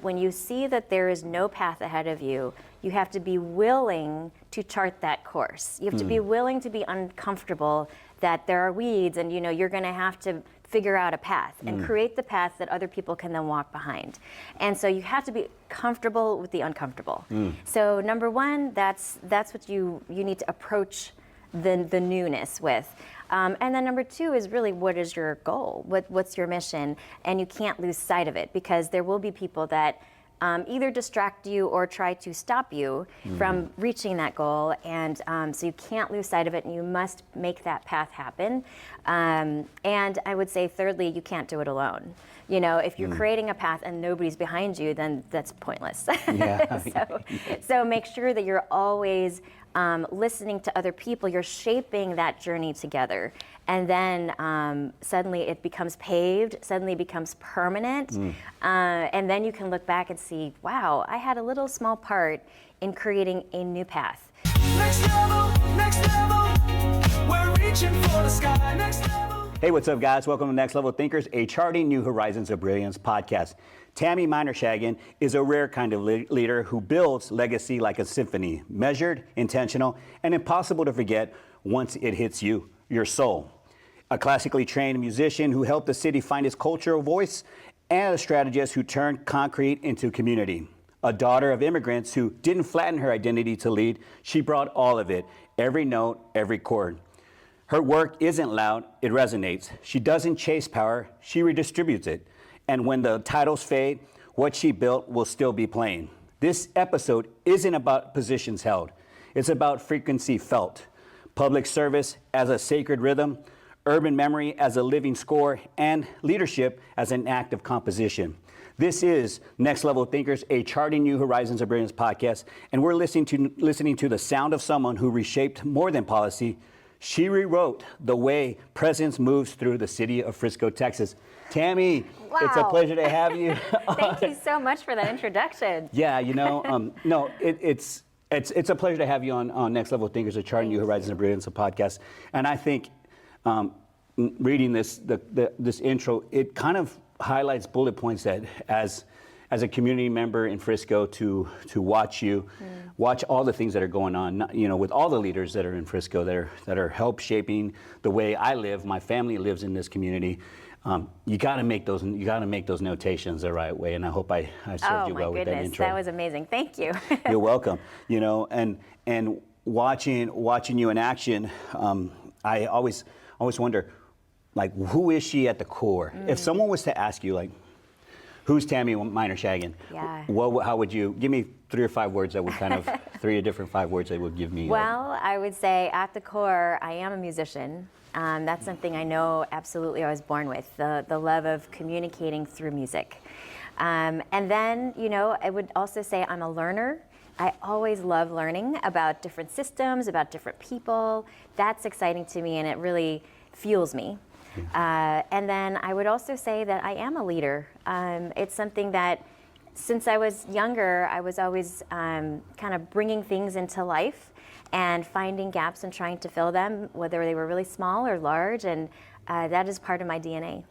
When you see that there is no path ahead of you, you have to be willing to chart that course. You have to be willing to be uncomfortable that there are weeds and you're going to have to figure out a path and create the path that other people can then walk behind. And so you have to be comfortable with the uncomfortable. So number one, that's what you need to approach the newness with. And then number two is really, what is your goal? What's your mission? And you can't lose sight of it, because there will be people that either distract you or try to stop you from reaching that goal. And so you can't lose sight of it, and you must make that path happen. And I would say thirdly, you can't do it alone. If you're creating a path and nobody's behind you, then that's pointless. Yeah. So make sure that you're always listening to other people. You're shaping that journey together. And then suddenly it becomes paved, suddenly it becomes permanent. And then you can look back and see, wow, I had a little small part in creating a new path. Next level, we're reaching for the sky. Next level. Hey, what's up, guys? Welcome to Next Level Thinkers, a Charting New Horizons of Brilliance podcast. Tammy Meinershagen is a rare kind of leader who builds legacy like a symphony, measured, intentional, and impossible to forget once it hits you, your soul. A classically trained musician who helped the city find its cultural voice, and a strategist who turned concrete into community. A daughter of immigrants who didn't flatten her identity to lead, she brought all of it, every note, every chord. Her work isn't loud, it resonates. She doesn't chase power, she redistributes it. And when the titles fade, what she built will still be playing. This episode isn't about positions held. It's about frequency felt. Public service as a sacred rhythm, urban memory as a living score, and leadership as an act of composition. This is Next Level Thinkers, a Charting New Horizons of Brilliance podcast, and we're listening to the sound of someone who reshaped more than policy. She rewrote the way presence moves through the city of Frisco, Texas. Tammy, Wow. It's a pleasure to have you. Thank you so much for that introduction. Yeah, no, it's a pleasure to have you on Next Level Thinkers, a Charting New Horizons of Brilliance podcast. And I think reading this intro, it kind of highlights bullet points that as a community member in Frisco to watch you, watch all the things that are going on, with all the leaders that are in Frisco that are help shaping the way I live. My family lives in this community. You got to make those notations the right way, and I hope I served you well with that intro. That was amazing. Thank you. You're welcome. And watching you in action, I always wonder, like, who is she at the core? If someone was to ask you, like, who's Tammy Meinershagen? Yeah. How would you give me 3 or 5 words that would kind of 3 different 5 words that would give me? Well, I would say at the core, I am a musician. That's something I know absolutely I was born with, the love of communicating through music. And then, I would also say I'm a learner. I always love learning about different systems, about different people. That's exciting to me, and it really fuels me. And then I would also say that I am a leader. It's something that since I was younger, I was always kind of bringing things into life and finding gaps and trying to fill them, whether they were really small or large, and that is part of my DNA.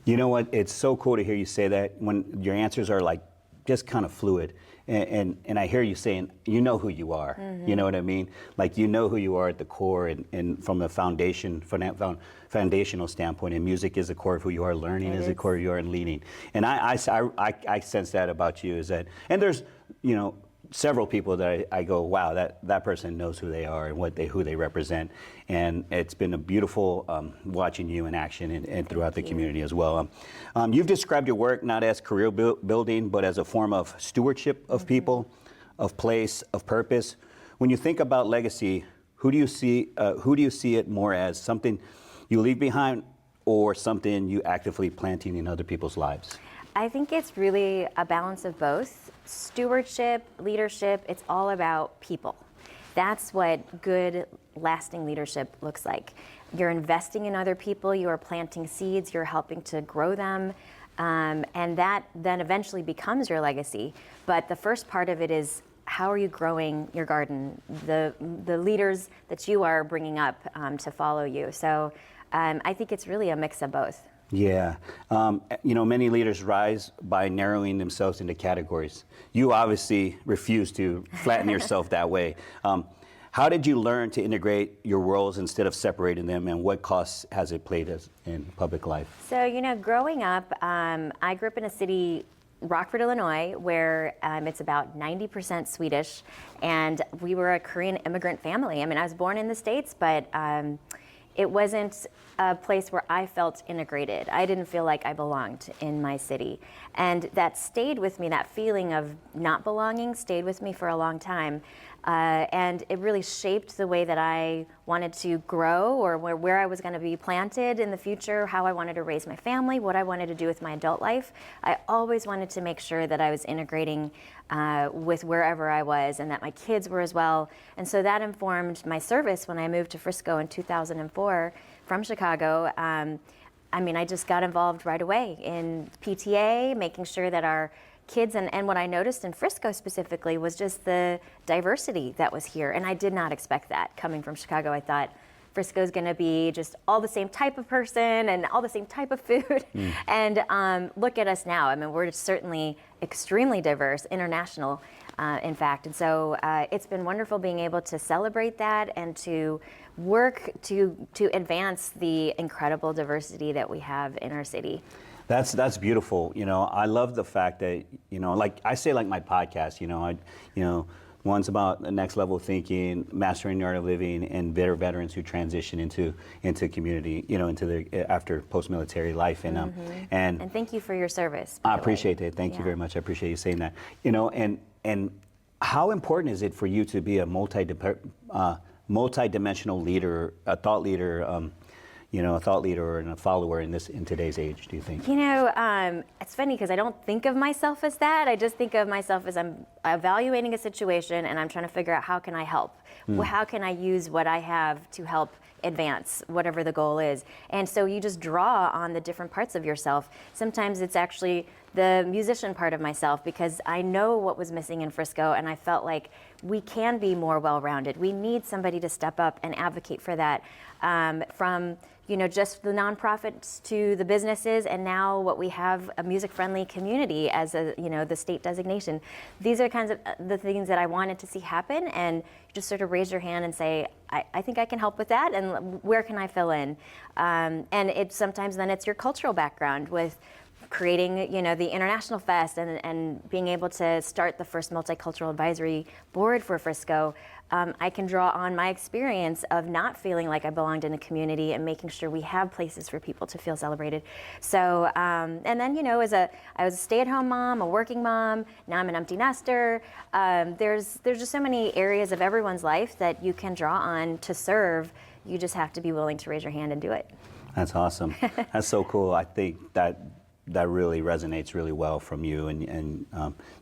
You know what? It's so cool to hear you say that when your answers are like just kind of fluid. And I hear you saying, you know who you are. You know what I mean? Like, you know who you are at the core, and from a foundational standpoint, and music is the core of who you are, learning is the core of who you are, and leading. And I sense that about you, is that, and there's, several people that I go, wow, that person knows who they are and who they represent. And it's been a beautiful watching you in action and throughout the community as well. You've described your work not as career building, but as a form of stewardship of people, of place, of purpose. When you think about legacy, who do you see it more as something you leave behind, or something you actively planting in other people's lives? I think it's really a balance of both. Stewardship, leadership, it's all about people. That's what good, lasting leadership looks like. You're investing in other people, you are planting seeds, you're helping to grow them, and that then eventually becomes your legacy. But the first part of it is, how are you growing your garden, the leaders that you are bringing up to follow you. So I think it's really a mix of both. Yeah. Many leaders rise by narrowing themselves into categories. You obviously refuse to flatten yourself that way. How did you learn to integrate your roles instead of separating them, and what costs has it played in public life? So, growing up, I grew up in a city, Rockford, Illinois, where it's about 90% Swedish, and we were a Korean immigrant family. I mean, I was born in the States, but it wasn't a place where I felt integrated. I didn't feel like I belonged in my city. And that stayed with me, that feeling of not belonging stayed with me for a long time. And it really shaped the way that I wanted to grow, or where I was going to be planted in the future, how I wanted to raise my family, what I wanted to do with my adult life. I always wanted to make sure that I was integrating with wherever I was, and that my kids were as well. And so that informed my service when I moved to Frisco in 2004 from Chicago. I just got involved right away in PTA, making sure that our kids, and what I noticed in Frisco specifically was just the diversity that was here. And I did not expect that coming from Chicago. I thought Frisco's gonna be just all the same type of person and all the same type of food. And look at us now. I mean, we're certainly extremely diverse, international, in fact. And so it's been wonderful being able to celebrate that and to work to advance the incredible diversity that we have in our city. That's beautiful. I love the fact that, like I say, like my podcast, one's about the next level thinking, mastering the art of living, and veterans who transition into community, into the after post-military life. And thank you for your service. I appreciate that. Thank you very much. I appreciate you saying that. And how important is it for you to be a multi-dimensional leader, a thought leader, a thought leader and a follower in today's age, do you think? It's funny because I don't think of myself as that. I just think of myself as I'm evaluating a situation and I'm trying to figure out how can I help? How can I use what I have to help advance whatever the goal is? And so you just draw on the different parts of yourself. Sometimes it's actually the musician part of myself, because I know what was missing in Frisco, and I felt like we can be more well-rounded. We need somebody to step up and advocate for that, from just the nonprofits to the businesses, and now what we have, a music-friendly community as the state designation. These are kinds of the things that I wanted to see happen, and you just sort of raise your hand and say, I think I can help with that, and where can I fill in? And sometimes then it's your cultural background with creating, the International Fest and being able to start the first multicultural advisory board for Frisco. I can draw on my experience of not feeling like I belonged in a community and making sure we have places for people to feel celebrated. So, and then, I was a stay-at-home mom, a working mom. Now I'm an empty nester. There's just so many areas of everyone's life that you can draw on to serve. You just have to be willing to raise your hand and do it. That's awesome. That's so cool. I think that really resonates really well from you, and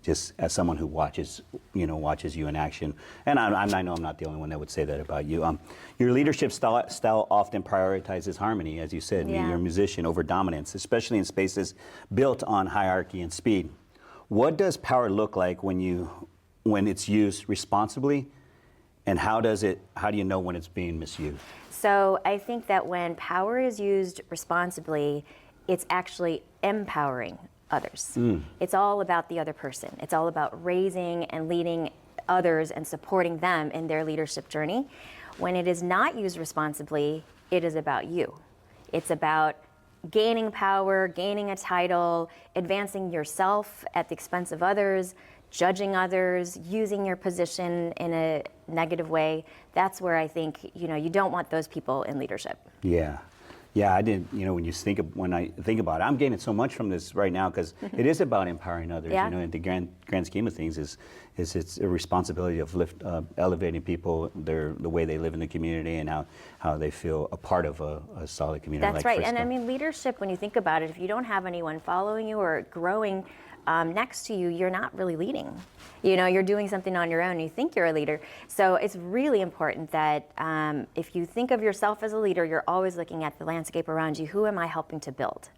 just as someone who watches you in action. And I know I'm not the only one that would say that about you. Your leadership style often prioritizes harmony, as you said. Yeah. You're a musician over dominance, especially in spaces built on hierarchy and speed. What does power look like when it's used responsibly, and how do you know when it's being misused? So I think that when power is used responsibly, it's actually empowering others. It's all about the other person. It's all about raising and leading others and supporting them in their leadership journey. When it is not used responsibly, it is about you. It's about gaining power, gaining a title, advancing yourself at the expense of others, judging others, using your position in a negative way. That's where I think, you don't want those people in leadership. Yeah, I didn't. When I think about it, I'm gaining so much from this right now, because it is about empowering others. Yeah. In the grand scheme of things, it's a responsibility of elevating people, the way they live in the community, and how they feel a part of a solid community. That's like right. Frisco. And leadership, when you think about it, if you don't have anyone following you or growing next to you, you're not really leading. You're doing something on your own. You think you're a leader. So it's really important that if you think of yourself as a leader, you're always looking at the landscape around you. Who am I helping to build?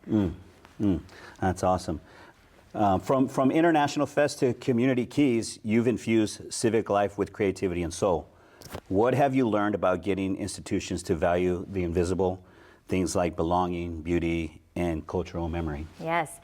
That's awesome. From International Fest to Community Keys, you've infused civic life with creativity and soul. What have you learned about getting institutions to value the invisible, things like belonging, beauty, and cultural memory. Yes.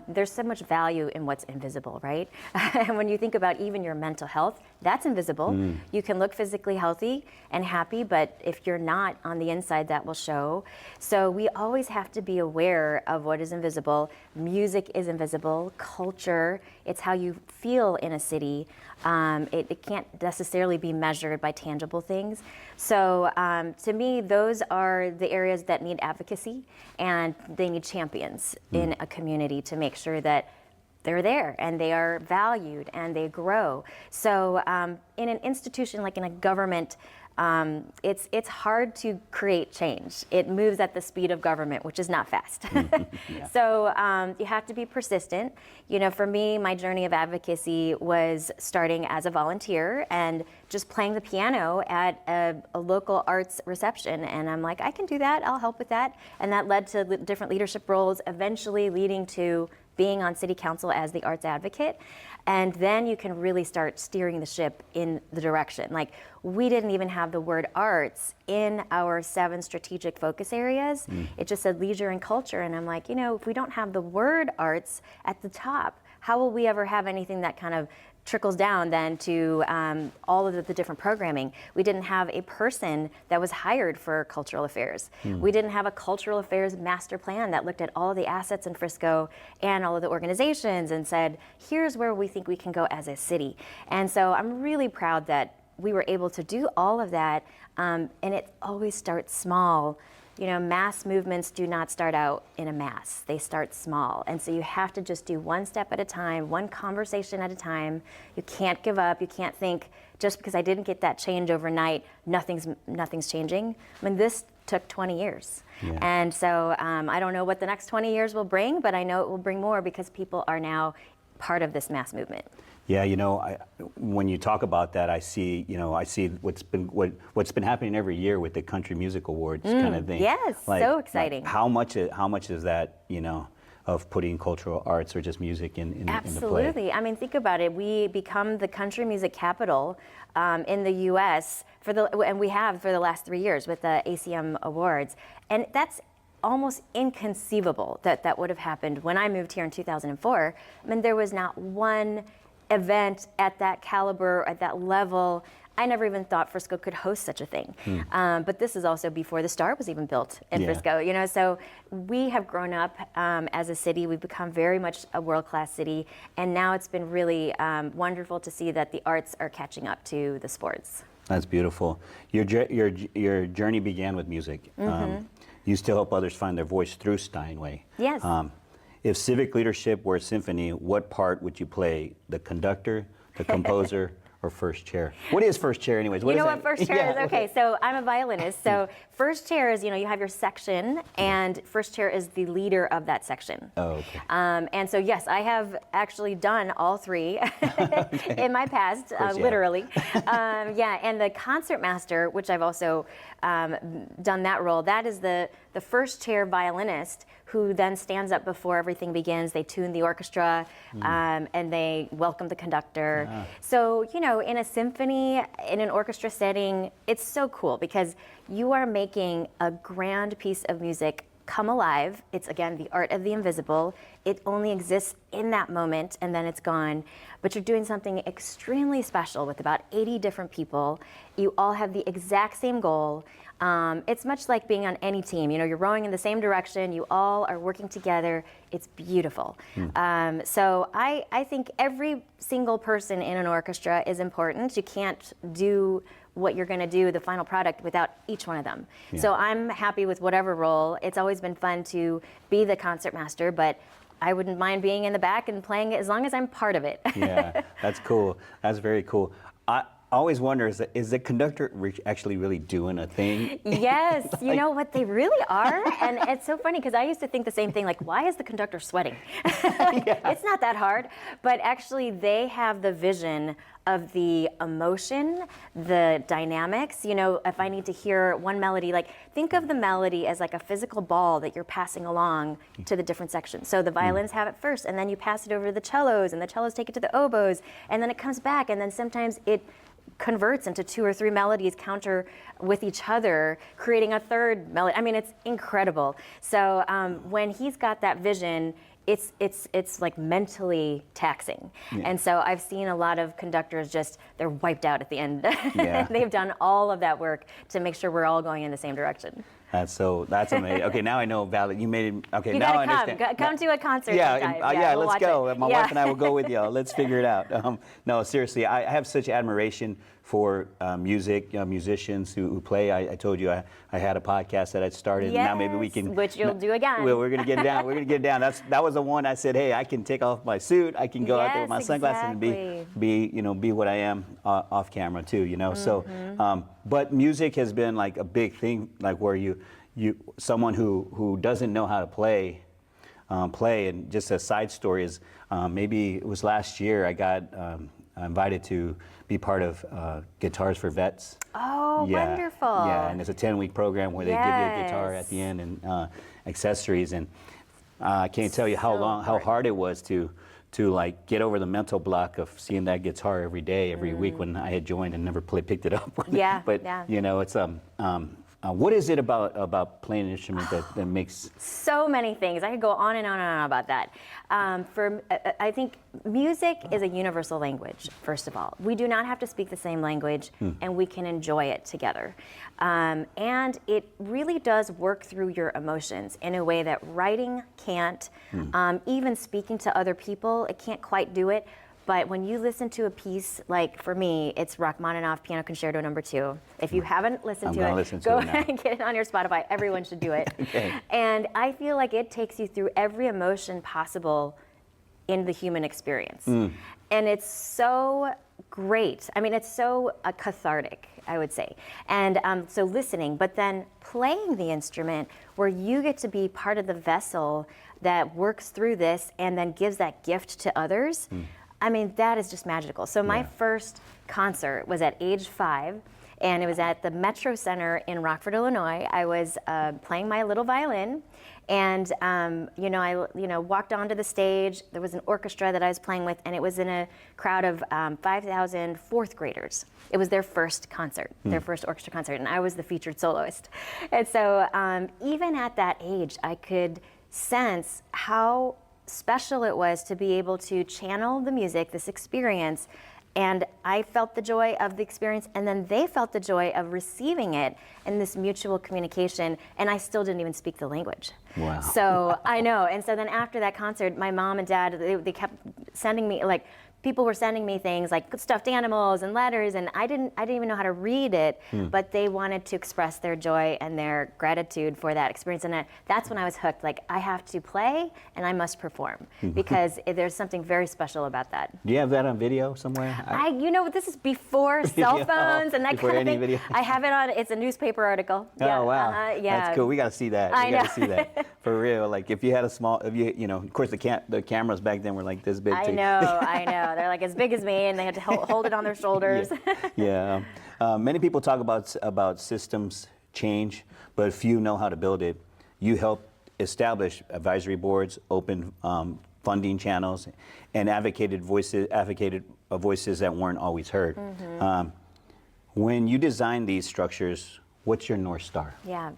There's so much value in what's invisible, right? And when you think about even your mental health, that's invisible. You can look physically healthy and happy, but if you're not on the inside, that will show. So we always have to be aware of what is invisible. Music is invisible. Culture, it's how you feel in a city. It can't necessarily be measured by tangible things. So to me, those are the areas that need advocacy, and they need champions in a community to make sure that they're there and they are valued and they grow. So in an institution like in a government, it's hard to create change. It moves at the speed of government, which is not fast. Yeah. So you have to be persistent. You know, for me, my journey of advocacy was starting as a volunteer and just playing the piano at a local arts reception. And I'm like, I can do that, I'll help with that. And that led to different leadership roles, eventually leading to being on city council as the arts advocate. And then you can really start steering the ship in the direction. Like, we didn't even have the word arts in our 7 strategic focus areas. It just said leisure and culture. And I'm like, you know, if we don't have the word arts at the top, how will we ever have anything that kind of trickles down then to all of the different programming? We didn't have a person that was hired for cultural affairs. We didn't have a cultural affairs master plan that looked at all of the assets in Frisco and all of the organizations and said, here's where we think we can go as a city. And so I'm really proud that we were able to do all of that, and it always starts small. You know, mass movements do not start out in a mass. They start small. And so you have to just do one step at a time, one conversation at a time. You can't give up. You can't think, just because I didn't get that change overnight, nothing's changing. I mean, this took 20 years. Yeah. And so I don't know what the next 20 years will bring, but I know it will bring more because people are now part of this mass movement. Yeah, you know, when you talk about that, I see what's been happening every year with the Country Music Awards kind of thing. Yes, so exciting. Like how much is that, you know, of putting cultural arts or just music in the play? Absolutely. I mean, think about it. We become the country music capital in the U.S. and we have for the last 3 years with the ACM Awards, and that's almost inconceivable that would have happened when I moved here in 2004. I mean, there was not one event at that caliber, at that level. I never even thought Frisco could host such a thing. But this is also before the Star was even built in Frisco, you know, so we have grown up as a city. We've become very much a world-class city, and now it's been really wonderful to see that the arts are catching up to the sports. That's beautiful. Your journey began with music. You still help others find their voice through Steinway. Yes. If civic leadership were a symphony, what part would you play? The conductor, the composer, or first chair? What is first chair anyways? You know what first chair is? Okay, so I'm a violinist. So first chair is, you know, you have your section, and first chair is the leader of that section. Oh, okay. And so yes, I have actually done all 3 in my past, course, literally. Yeah, and the concert master, which I've also done that role, that is the first chair violinist who then stands up before everything begins. They tune the orchestra, and they welcome the conductor. So, you know, in a symphony, in an orchestra setting, it's so cool because you are making a grand piece of music come alive. It's, again, the art of the invisible. It only exists in that moment, and then it's gone. But you're doing something extremely special with about 80 different people. You all have the exact same goal. It's much like being on any team. You know, you're rowing in the same direction. You all are working together. It's beautiful. So I think every single person in an orchestra is important. You can't do what you're going to do, the final product, without each one of them. Yeah. So I'm happy with whatever role. It's always been fun to be the concert master, but I wouldn't mind being in the back and playing it as long as I'm part of it. Yeah, that's cool. That's very cool. I always wonder, is the conductor actually really doing a thing? Yes, you know what, they really are. And it's so funny because I used to think the same thing, like, why is the conductor sweating? It's not that hard. But actually, they have the vision of the emotion, the dynamics. You know, if I need to hear one melody, like think of the melody as like a physical ball that you're passing along to the different sections. So the violins have it first, and then you pass it over to the cellos, and the cellos take it to the oboes, and then it comes back, and then sometimes it converts into 2 or 3 melodies counter with each other, creating a third melody. I mean, it's incredible. So when he's got that vision, it's like mentally taxing. And so I've seen a lot of conductors they're wiped out at the end. Yeah. They've done all of that work to make sure we're all going in the same direction. That's amazing. Okay, now I know, Valerie, you made it. Okay, You now I gotta understand. come to a concert Yeah, sometime. yeah, we'll let's watch go. it. My wife and I will go with you. Let's figure it out. No, seriously, I have such admiration for musicians who play. I told you I had a podcast that I started. And now maybe we can. Which you'll do again. We're gonna get down. We're gonna get down. That was the one I said, hey, I can take off my suit. I can go out there with my sunglasses and be what I am off camera too. You know. So, but music has been like a big thing, like where someone who doesn't know how to play. And just a side story is maybe it was last year I got invited to be part of Guitars for Vets. Oh, wonderful. Yeah, and it's a 10-week program where they give you a guitar at the end and accessories. And I can't tell you how hard it was to like get over the mental block of seeing that guitar every day, every week when I had joined and never picked it up. But you know, it's what is it about playing an instrument that makes... So many things. I could go on and on and on about that. I think music is a universal language, first of all. We do not have to speak the same language, and we can enjoy it together. And it really does work through your emotions in a way that writing can't. Even speaking to other people, it can't quite do it. But when you listen to a piece, like for me, it's Rachmaninoff Piano Concerto No. 2. If you haven't listened to it, go and get it on your Spotify. Everyone should do it. Okay. And I feel like it takes you through every emotion possible in the human experience. And it's so great. I mean, it's so cathartic, I would say. And so listening, but then playing the instrument where you get to be part of the vessel that works through this and then gives that gift to others. I mean, that is just magical. So my first concert was at age 5, and it was at the Metro Center in Rockford, Illinois. I was playing my little violin, and I walked onto the stage. There was an orchestra that I was playing with, and it was in a crowd of 5,000 fourth graders. It was their first concert, their first orchestra concert, and I was the featured soloist. And so even at that age, I could sense how special it was to be able to channel the music, this experience, and I felt the joy of the experience, and then they felt the joy of receiving it in this mutual communication, and I still didn't even speak the language. Wow. So I know, and so then after that concert, my mom and dad, they kept sending me, like, people were sending me things like stuffed animals and letters, and I didn't even know how to read it, but they wanted to express their joy and their gratitude for that experience. And that's when I was hooked. Like, I have to play and I must perform because there's something very special about that. Do you have that on video somewhere? This is before cell phones and that before kind of any thing. video. I have it on. It's a newspaper article. Oh wow, yeah. That's cool. We got to see that. I We got know. to see that for real. Like if you had a small, of course the cameras back then were like this big too. I know. They're like as big as me, and they had to hold it on their shoulders. Yeah. Many people talk about systems change, but few know how to build it. You help establish advisory boards, open funding channels, and advocated voices that weren't always heard. When you design these structures, what's your North Star? Yeah.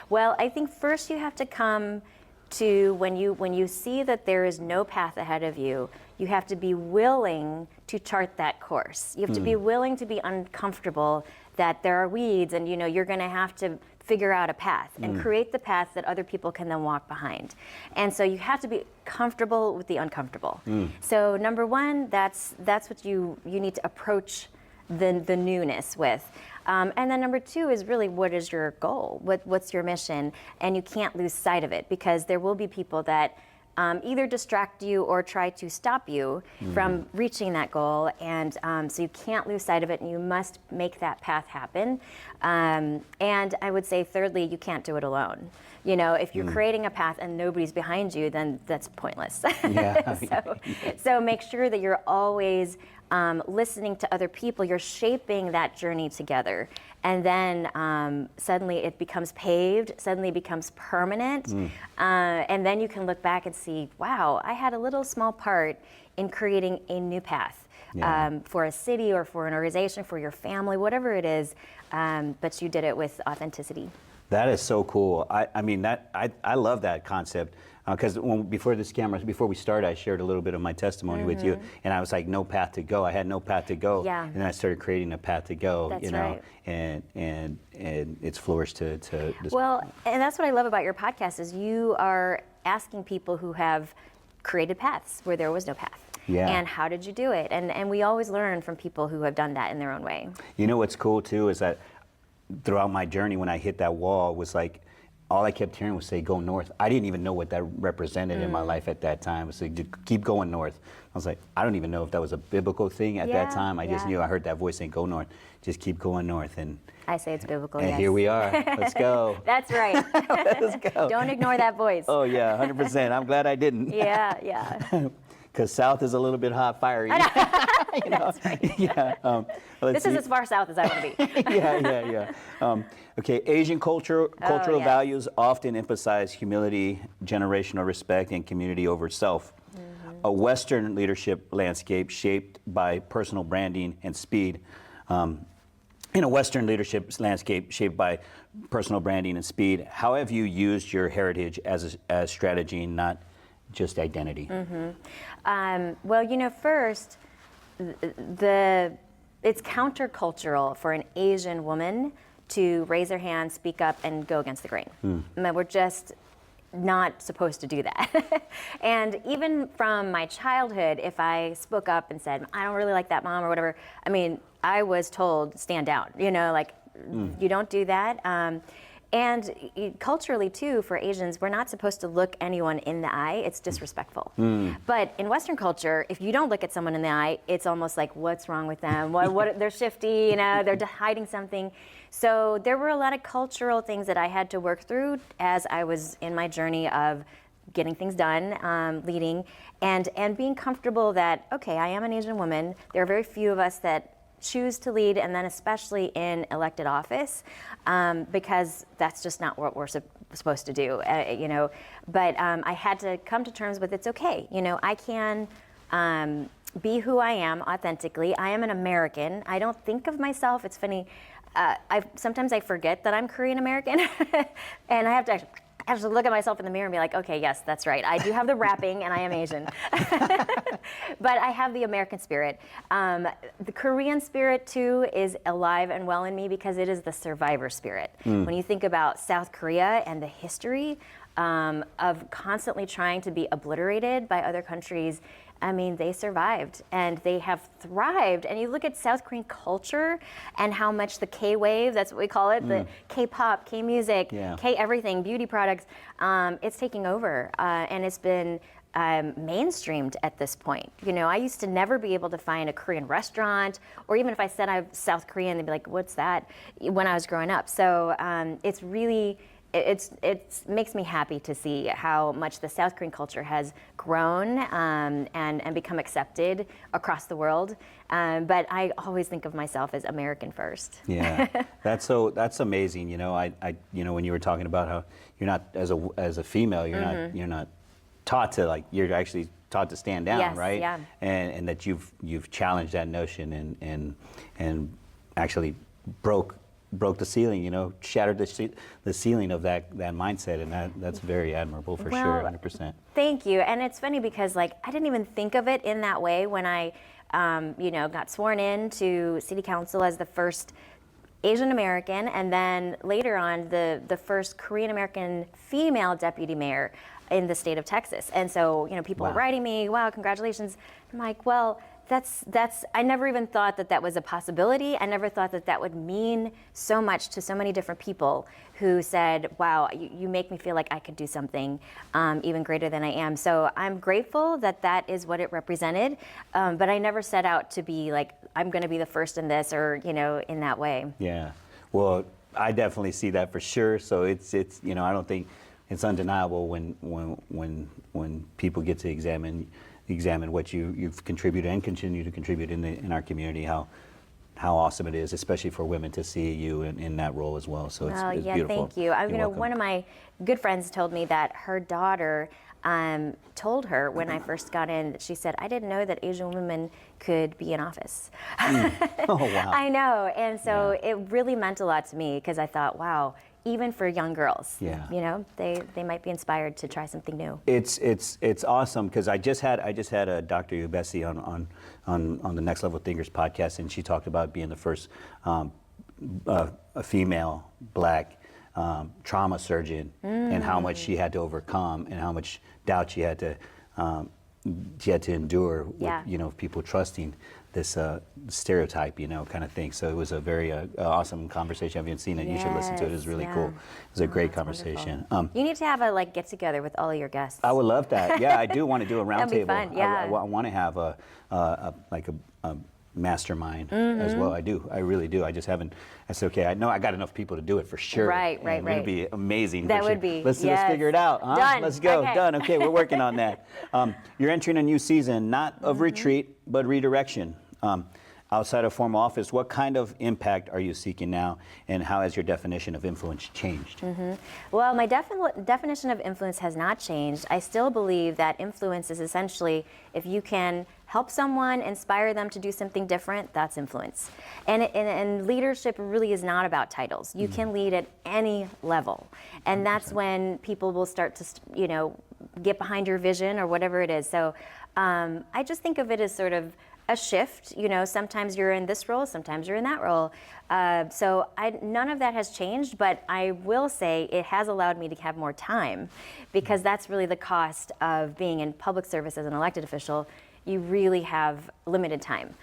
Well, I think first you have to come to when you see that there is no path ahead of you, you have to be willing to chart that course. You have to be willing to be uncomfortable that there are weeds and you're going to have to figure out a path and create the path that other people can then walk behind. And so you have to be comfortable with the uncomfortable. So number one, that's what you need to approach the newness with. And then number two is really, what is your goal? What's your mission? And you can't lose sight of it, because there will be people that either distract you or try to stop you from reaching that goal. And so you can't lose sight of it, and you must make that path happen. And I would say, thirdly, you can't do it alone. You know, if you're creating a path and nobody's behind you, then that's pointless. Yeah. So make sure that you're always listening to other people. You're shaping that journey together. And then suddenly it becomes paved, suddenly it becomes permanent. And then you can look back and see, wow, I had a little small part in creating a new path for a city or for an organization, for your family, whatever it is. But you did it with authenticity. That is so cool. I mean, I love that concept. Because before we started, I shared a little bit of my testimony with you, and I was like, no path to go. I had no path to go, and then I started creating a path to go. That's you know, right. and it's flourished to this. Well, and that's what I love about your podcast is you are asking people who have created paths where there was no path. Yeah. And how did you do it? And we always learn from people who have done that in their own way. You know what's cool too is that throughout my journey, when I hit that wall, was like, all I kept hearing was say, go north. I didn't even know what that represented in my life at that time. It was like, keep going north. I was like, I don't even know if that was a biblical thing at that time. I just knew, I heard that voice saying, go north. Just keep going north. And I say it's biblical, and yes. here we are. Let's go. That's right. Let's go. Don't ignore that voice. Oh yeah, 100%. I'm glad I didn't. Yeah. Because south is a little bit hot, fiery. You know? That's right. Yeah. This is as far south as I want to be. Yeah. Okay, Asian cultural yes. values often emphasize humility, generational respect, and community over self. A Western leadership landscape shaped by personal branding and speed. In a Western leadership landscape shaped by personal branding and speed, how have you used your heritage as strategy, not just identity? Well, you know, first, it's countercultural for an Asian woman to raise her hand, speak up, and go against the grain. I mean, we're just not supposed to do that. And even from my childhood, if I spoke up and said, I don't really like that, Mom, or whatever, I mean, I was told, stand down, you know, like, you don't do that. And culturally, too, for Asians, we're not supposed to look anyone in the eye. It's disrespectful. But in Western culture, if you don't look at someone in the eye, it's almost like, what's wrong with them? What they're shifty, you know, they're hiding something. So there were a lot of cultural things that I had to work through as I was in my journey of getting things done, leading, and being comfortable that, okay, I am an Asian woman. There are very few of us that choose to lead, and then especially in elected office, because that's just not what we're supposed to do, you know. But I had to come to terms with it's okay. You know, I can be who I am authentically. I am an American. I don't think of myself, it's funny, sometimes I forget that I'm Korean American, and I have to look at myself in the mirror and be like, okay, yes, that's right. I do have the wrapping and I am Asian. But I have the American spirit. The Korean spirit, too, is alive and well in me because it is the survivor spirit. When you think about South Korea and the history of constantly trying to be obliterated by other countries, I mean, they survived and they have thrived. And you look at South Korean culture and how much the K-wave, that's what we call it, the K-pop, K-music, K-everything, beauty products, it's taking over. And it's been mainstreamed at this point. You know, I used to never be able to find a Korean restaurant, or even if I said I'm South Korean, they'd be like, what's that? When I was growing up. So it's really, it makes me happy to see how much the South Korean culture has grown and become accepted across the world. But I always think of myself as American first. Yeah, that's amazing. You know, I you know, when you were talking about how you're not as a female, you're not taught to, like, you're actually taught to stand down, Yes, right? yeah. And that you've challenged that notion and actually broke the ceiling, you know, shattered the ceiling of that mindset, and that's very admirable for sure, 100%. Thank you. And it's funny because, like, I didn't even think of it in that way when I, you know, got sworn in to City Council as the first Asian American, and then later on the first Korean American female deputy mayor in the state of Texas. And so, you know, people were writing me, wow, congratulations. I'm like, well, I never even thought that that was a possibility. I never thought that that would mean so much to so many different people who said, wow, you make me feel like I could do something even greater than I am. So I'm grateful that that is what it represented. But I never set out to be like, I'm going to be the first in this or, in that way. Yeah. Well, I definitely see that for sure. So it's I don't think it's undeniable when people get to examine what you've contributed and continue to contribute in our community, how awesome it is, especially for women to see you in that role as well. So it's beautiful. Thank you. One of my good friends told me that her daughter told her when I first got in, that she said, I didn't know that Asian women could be in office. Oh, wow. I know. And so it really meant a lot to me because I thought, wow, even for young girls, they might be inspired to try something new. It's awesome because I just had a Dr. Ubesi on the Next Level Thinkers podcast, and she talked about being the first a female black trauma surgeon and how much she had to overcome and how much doubt she had to endure with, people trusting this stereotype, kind of thing. So it was a very awesome conversation. I haven't seen it. You should listen to it. It was really cool. It was a great conversation. You need to have a get together with all of your guests. I would love that. Yeah, I do want to do a roundtable. That'd be fun. Yeah. I want to have a mastermind as well. I do. I really do. I just haven't. I said, okay, I know I got enough people to do it for sure. Right. It'd be amazing. That would be. Let's figure it out. Huh? Done. Let's go. Okay. Done. Okay, we're working on that. You're entering a new season, not of retreat, but redirection. Outside of formal office, what kind of impact are you seeking now, and how has your definition of influence changed? Well, my definition of influence has not changed. I still believe that influence is essentially if you can help someone, inspire them to do something different, that's influence. And leadership really is not about titles. You can lead at any level. And that's when people will start to, get behind your vision or whatever it is. So I just think of it as sort of a shift. Sometimes you're in this role, sometimes you're in that role. So none of that has changed, but I will say it has allowed me to have more time, because that's really the cost of being in public service as an elected official. You really have limited time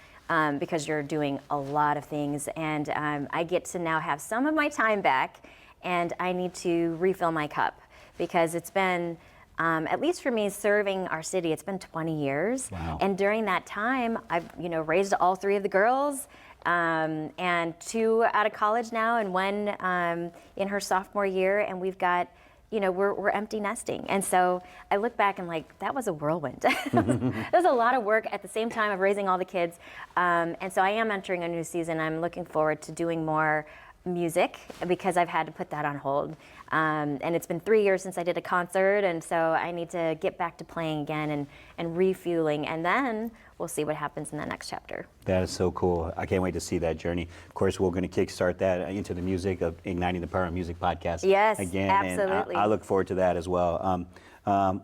because you're doing a lot of things, and I get to now have some of my time back, and I need to refill my cup, because it's been at least for me, serving our city, it's been 20 years. Wow. And during that time, I've raised all 3 of the girls, and 2 out of college now, and 1 in her sophomore year, and we've got, we're empty nesting. And so I look back and that was a whirlwind. It was a lot of work at the same time of raising all the kids. And so I am entering a new season. I'm looking forward to doing more music, because I've had to put that on hold. And it's been 3 years since I did a concert, and so I need to get back to playing again and refueling, and then we'll see what happens in the next chapter. That is so cool. I can't wait to see that journey. Of course, we're going to kickstart that into the music of Igniting the Power of Music podcast. Yes, again, absolutely. And I look forward to that as well.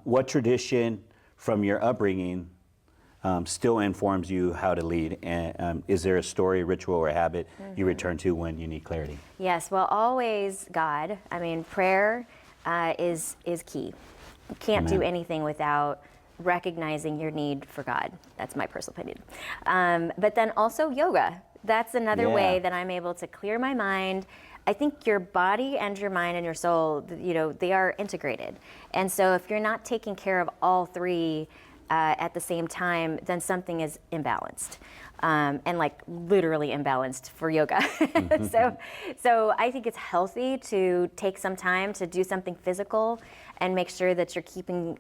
What tradition from your upbringing still informs you how to lead? And is there a story, ritual, or habit you return to when you need clarity? Yes, well, always God. I mean, prayer is key. You can't do anything without recognizing your need for God. That's my personal opinion. But then also yoga. That's another way that I'm able to clear my mind. I think your body and your mind and your soul, they are integrated. And so if you're not taking care of all 3 at the same time, then something is imbalanced, and literally imbalanced for yoga. So I think it's healthy to take some time to do something physical and make sure that you're keeping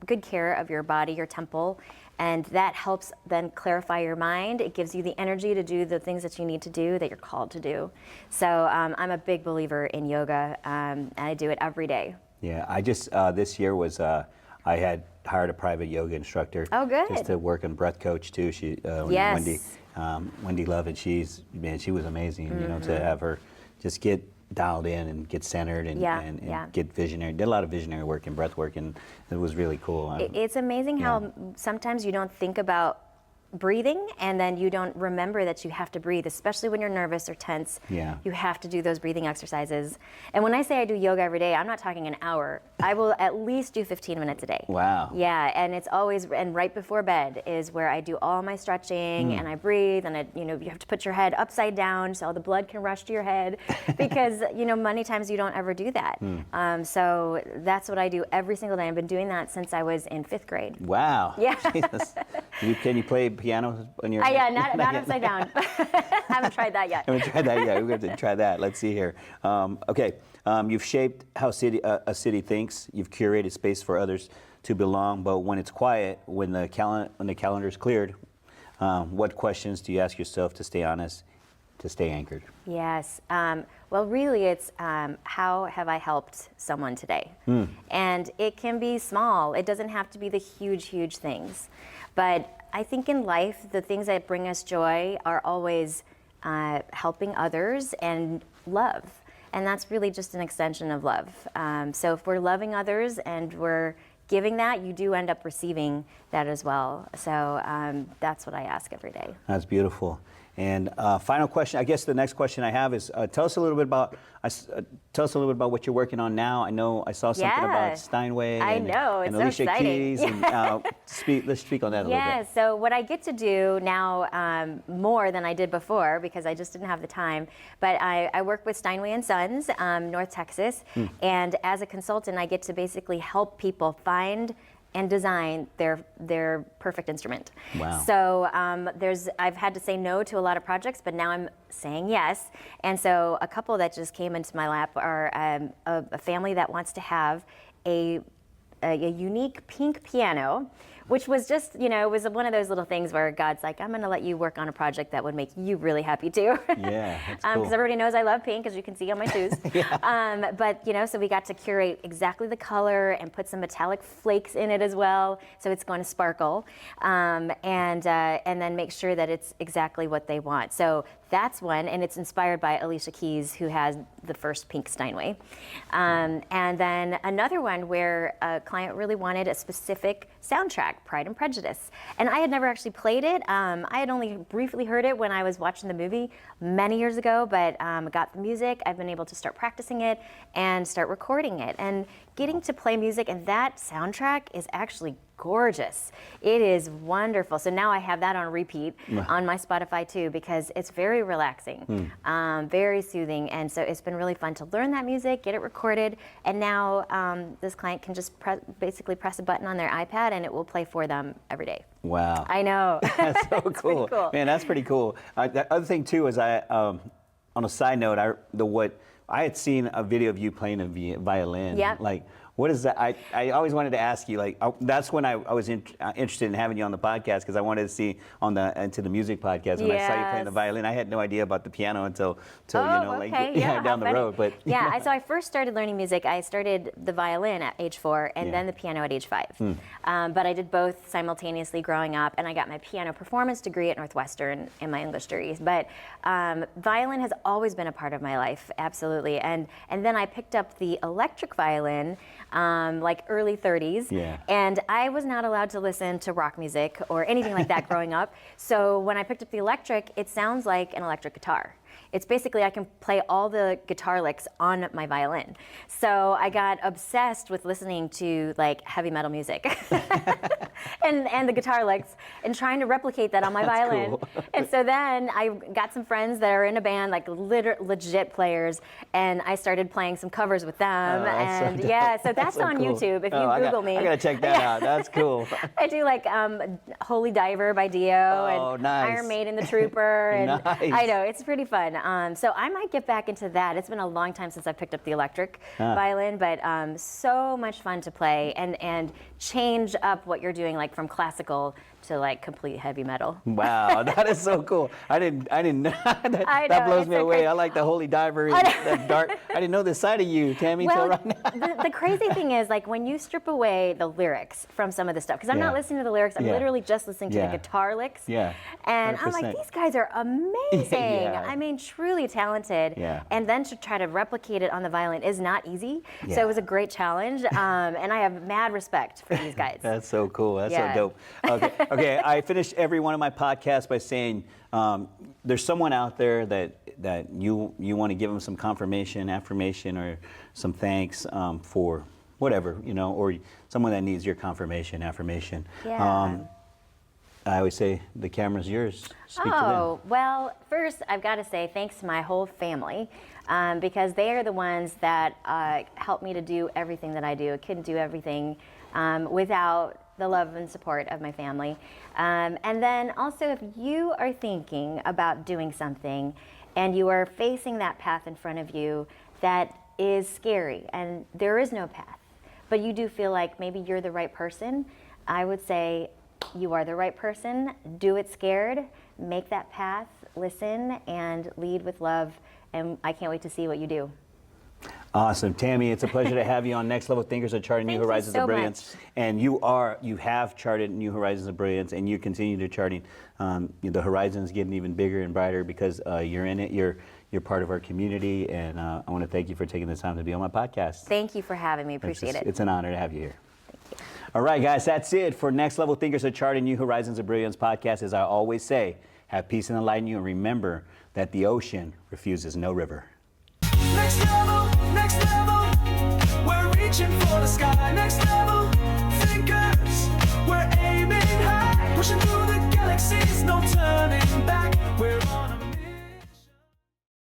good care of your body, your temple, and that helps then clarify your mind. It gives you the energy to do the things that you need to do, that you're called to do. So I'm a big believer in yoga, and I do it every day. Yeah, I just this year was I had hired a private yoga instructor. Oh, good. Just to work on breath coach too. She Wendy Love, and she was amazing. To have her just get dialed in and get centered and get visionary. Did a lot of visionary work and breath work, and it was really cool. It's amazing how sometimes you don't think about breathing, and then you don't remember that you have to breathe, especially when you're nervous or tense. Yeah. You have to do those breathing exercises. And when I say I do yoga every day, I'm not talking an hour. I will at least do 15 minutes a day. Wow. Yeah, and it's always, and right before bed is where I do all my stretching and I breathe, and you have to put your head upside down so all the blood can rush to your head, because many times you don't ever do that. So that's what I do every single day. I've been doing that since I was in 5th grade. Wow. Yeah. Jesus. Can you play piano on your? Yeah, not upside down. I haven't tried that yet. I haven't tried that yet. We're going to try that. Let's see here. Okay. You've shaped how a city thinks. You've curated space for others to belong. But when it's quiet, when the calendar's cleared, what questions do you ask yourself to stay honest, to stay anchored? Yes. Well, really, it's how have I helped someone today? And it can be small. It doesn't have to be the huge, huge things. But I think in life, the things that bring us joy are always helping others and love. And that's really just an extension of love. So if we're loving others and we're giving that, you do end up receiving that as well. So that's what I ask every day. That's beautiful. And final question. I guess the next question I have is tell us a little bit about what you're working on now. I know I saw something about Steinway. I know, it's and so Alicia exciting. Keys. And, let's speak on that a little bit. Yeah. So what I get to do now more than I did before, because I just didn't have the time. But I work with Steinway and Sons, North Texas, and as a consultant, I get to basically help people find and design their perfect instrument. Wow. So I've had to say no to a lot of projects, but now I'm saying yes. And so a couple that just came into my lap are a family that wants to have a unique pink piano, which was just, it was one of those little things where God's like, I'm going to let you work on a project that would make you really happy too. Yeah, that's cool. Because everybody knows I love pink, as you can see on my shoes. But so we got to curate exactly the color and put some metallic flakes in it as well, so it's going to sparkle, and then make sure that it's exactly what they want. So that's one, and it's inspired by Alicia Keys, who has the first pink Steinway. And then another one where a client really wanted a specific soundtrack, Pride and Prejudice. And I had never actually played it. I had only briefly heard it when I was watching the movie many years ago, but got the music. I've been able to start practicing it and start recording it. And getting to play music, and that soundtrack is actually gorgeous. It is wonderful. So now I have that on repeat on my Spotify too, because it's very relaxing, very soothing. And so it's been really fun to learn that music, get it recorded, and now this client can just basically press a button on their iPad and it will play for them every day. Wow. I know. That's so It's cool. pretty cool. Man, that's pretty cool. The other thing too is on a side note, I had seen a video of you playing a violin. Yeah. Like, what is that? I always wanted to ask you, like, that's when I was interested in having you on the podcast, because I wanted to see into the music podcast. When I saw you playing the violin, I had no idea about the piano until Okay. down the funny. road. But yeah, so I first started learning music. I started the violin at age 4 and then the piano at age 5. But I did both simultaneously growing up, and I got my piano performance degree at Northwestern and my English degrees. But violin has always been a part of my life, absolutely. And then I picked up the electric violin, like early 30s. Yeah. And I was not allowed to listen to rock music or anything like that growing up. So when I picked up the electric, it sounds like an electric guitar. It's basically, I can play all the guitar licks on my violin. So I got obsessed with listening to like heavy metal music and the guitar licks and trying to replicate that on my violin. Cool. And so then I got some friends that are in a band, like legit players, and I started playing some covers with them. That's so And so that's so on cool. YouTube. If you Google me. I gotta check that out. That's cool. I do like Holy Diver by Dio and nice. Iron Maiden, the Trooper, and Nice. I know it's pretty fun. So I might get back into that. It's been a long time since I picked up the electric violin, but so much fun to play and change up what you're doing, like from classical to like complete heavy metal. Wow, that is so cool. I didn't know. that I know, blows it's me so away. crazy. I like the Holy Diver and that dark. I didn't know this side of you, Tammy. Well, till right now. the crazy thing is, like, when you strip away the lyrics from some of the stuff, because I'm not listening to the lyrics, I'm literally just listening to the guitar licks. Yeah. And I'm like, 100%. these guys are amazing. Yeah. I mean, truly talented. Yeah. And then to try to replicate it on the violin is not easy. So Yeah. it was a great challenge. And I have mad respect for these guys. That's so cool. That's Yeah. so dope. Okay. I finish every one of my podcasts by saying there's someone out there that you want to give them some confirmation, affirmation, or some thanks for whatever, or someone that needs your confirmation, affirmation. Yeah. I always say the camera's yours. Speak to them. Oh, well, first I've got to say thanks to my whole family because they are the ones that help me to do everything that I do. I couldn't do everything without the love and support of my family. And then also, if you are thinking about doing something and you are facing that path in front of you that is scary and there is no path, but you do feel like maybe you're the right person, I would say you are the right person. Do it scared, make that path, listen, and lead with love. And I can't wait to see what you do. Awesome. Tammy, it's a pleasure to have you on Next Level Thinkers of Charting New Thank you Horizons so of Brilliance. much. And you have charted New Horizons of Brilliance, and you continue to charting the horizons getting even bigger and brighter because you're in it. You're part of our community, and I want to thank you for taking the time to be on my podcast. Thank you for having me. Appreciate it. It's an honor to have you here. All right, guys, that's it for Next Level Thinkers of Charting New Horizons of Brilliance podcast. As I always say, have peace and enlighten you, and remember that the ocean refuses no river. Next level, we're reaching for the sky. Next